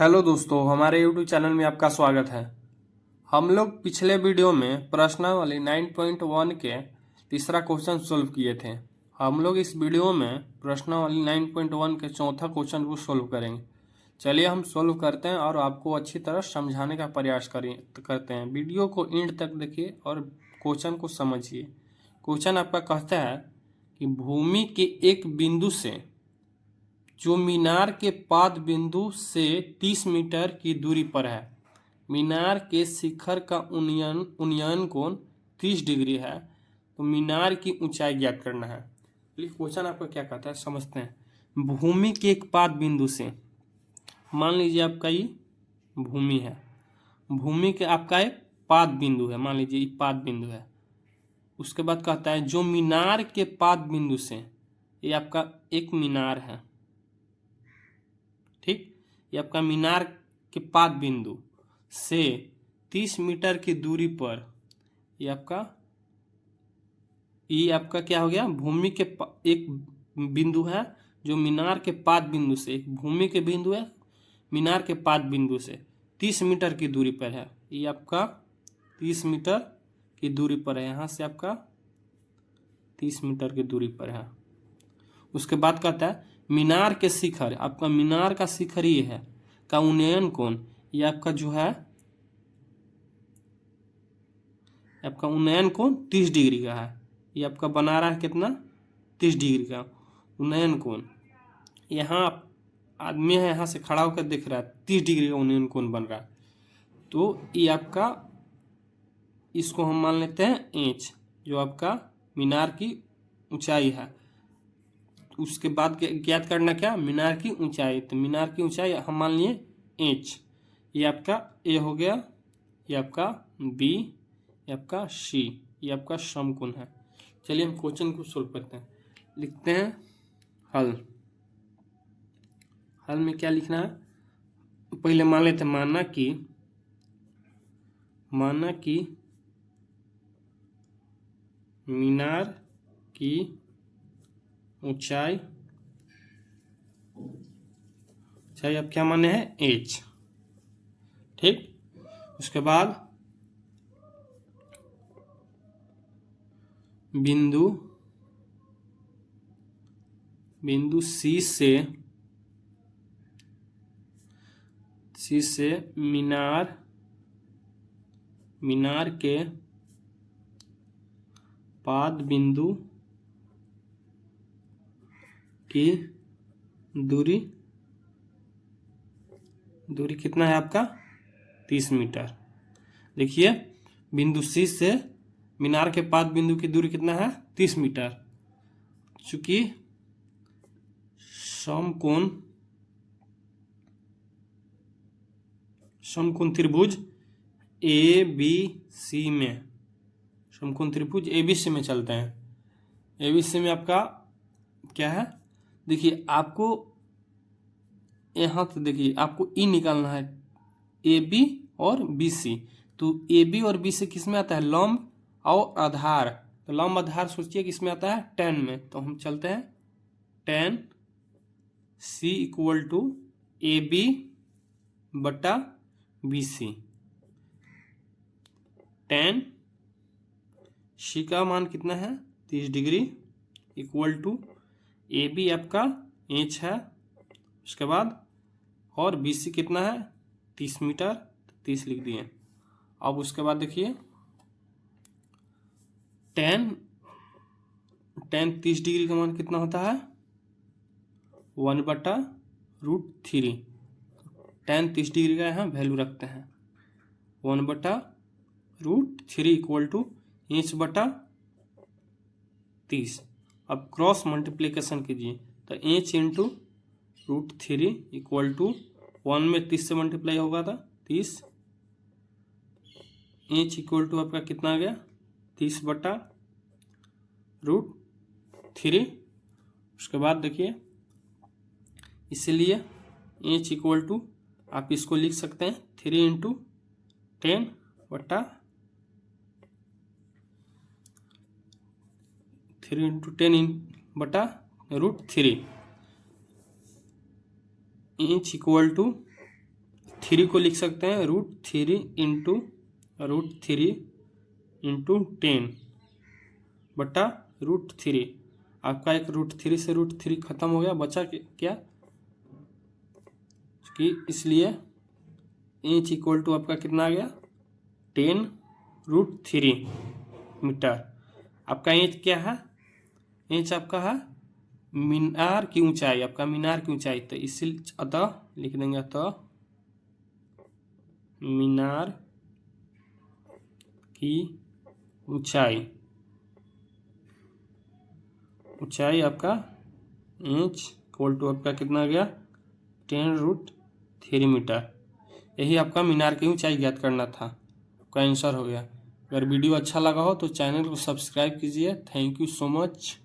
Hello दोस्तों, हमारे YouTube channel में आपका स्वागत है। हम लोग पिछले वीडियो में प्रश्नावली 9.1 के तीसरा क्वेश्चन सोल्व किए थे। हम लोग इस वीडियो में प्रश्नावली 9.1 के चौथा क्वेश्चन को सोल्व करेंगे। चलिए हम सोल्व करते हैं और आपको अच्छी तरह समझाने का प्रयास करते हैं। वीडियो को एंड तक देखिए और क्वेश्चन को समझिए। क्वेश्चन आपका कहता है कि भूमि के एक बिंदु से जो मीनार के पाद बिंदु से 30 मीटर की दूरी पर है, मीनार के शिखर का उन्नयन कोण 30 डिग्री है, तो मीनार की ऊंचाई ज्ञात करना है। क्वेश्चन आपका क्या कहता है समझते हैं। भूमि के एक पाद बिंदु से, मान लीजिए आपका ये भूमि है, भूमि के आपका एक पाद बिंदु है, मान लीजिए ये पाद बिंदु है। उसके बाद कहता है जो मीनार के पाद बिंदु से, ये आपका एक मीनार है, ठीक, ये आपका मीनार के पाद बिंदु से 30 मीटर की दूरी पर, ये आपका क्या हो गया, भूमि के एक बिंदु है जो मीनार के पाद बिंदु से, एक भूमि के बिंदु है मीनार के पाद बिंदु से 30 मीटर की दूरी पर है। ये आपका 30 मीटर की दूरी पर है, यहाँ से आपका 30 मीटर की दूरी पर है। उसके बाद कहता है मीनार के शिखर, आपका मीनार का शिखर ये है, का उन्नयन कोण, ये आपका जो है आपका उन्नयन कोण 30 डिग्री का है। ये आपका बना रहा है कितना, 30 डिग्री का उन्नयन कोण। यहाँ आदमी है, यहाँ से खड़ा होकर देख रहा है 30 डिग्री का उन्नयन कोण बन रहा है। तो ये आपका, इसको हम मान लेते हैं इंच, जो आपका मीनार की ऊंचाई है। उसके बाद ज्ञात करना क्या, मीनार की ऊंचाई। तो मीनार की ऊंचाई हम मान लिए इंच। ये आपका ए हो गया, ये आपका बी, ये आपका सी, ये आपका समकोण है। चलिए हम क्वेश्चन को सोल्व करते हैं। लिखते हैं हल। हल में क्या लिखना है, पहले मान लेते हैं माना कि मीनार की ऊंचाई अब क्या माने हैं, एच, ठीक। उसके बाद बिंदु सी से मीनार के पाद बिंदु की दूरी कितना है आपका, 30 मीटर। देखिए बिंदु सी से मीनार के पाद बिंदु की दूरी कितना है, 30 मीटर। चूंकि समकोण त्रिभुज ए बी सी में, समकोण त्रिभुज एबीसी में चलते हैं। एबीसी में आपका क्या है, देखिए आपको यहाँ तो देखिए आपको ई निकालना है, ए बी और बी सी। तो ए बी और बी सी किस में आता है, लंब और आधार। तो लंब आधार सोचिए किसमें आता है, tan में। तो हम चलते हैं tan C equal to A B बटा बी सी। tan सी का मान कितना है, 30 डिग्री, इक्वल टू ए बी आपका इंच है, उसके बाद और बी सी कितना है, 30 मीटर, 30 लिख दिए। अब उसके बाद देखिए tan 30 डिग्री का मान कितना होता है, 1/√3। tan 30 डिग्री का यहाँ वैल्यू रखते हैं 1/√3 इक्वल टू इंच बटा 30। अब क्रॉस मल्टीप्लिकेशन कीजिए, तो इंच इंटू √3 इक्वल टू 1 में 30 से मल्टीप्लाई होगा था 30, इंच इक्वल टू आपका कितना आ गया, 30/√3। उसके बाद देखिए इसीलिए इंच इक्वल टू आप इसको लिख सकते हैं 3 × 10 बटा 3 × 10 बटा √3, इंच इक्वल टू 3 को लिख सकते हैं √3 बटा √3। आपका एक √3 से √3 खत्म हो गया, बचा क्या कि इसलिए इंच इक्वल टू आपका कितना आ गया 10√3 मीटर। आपका इंच क्या है, इंच आपका है मीनार की ऊंचाई, आपका मीनार की ऊंचाई। तो इसी अतः लिख देंगे, अतः मीनार की ऊंचाई आपका इंच इक्वल टू आपका कितना आ गया 10√3 मीटर। यही आपका मीनार की ऊंचाई ज्ञात करना था, आपका आंसर हो गया। अगर वीडियो अच्छा लगा हो तो चैनल को सब्सक्राइब कीजिए। Thank you so much.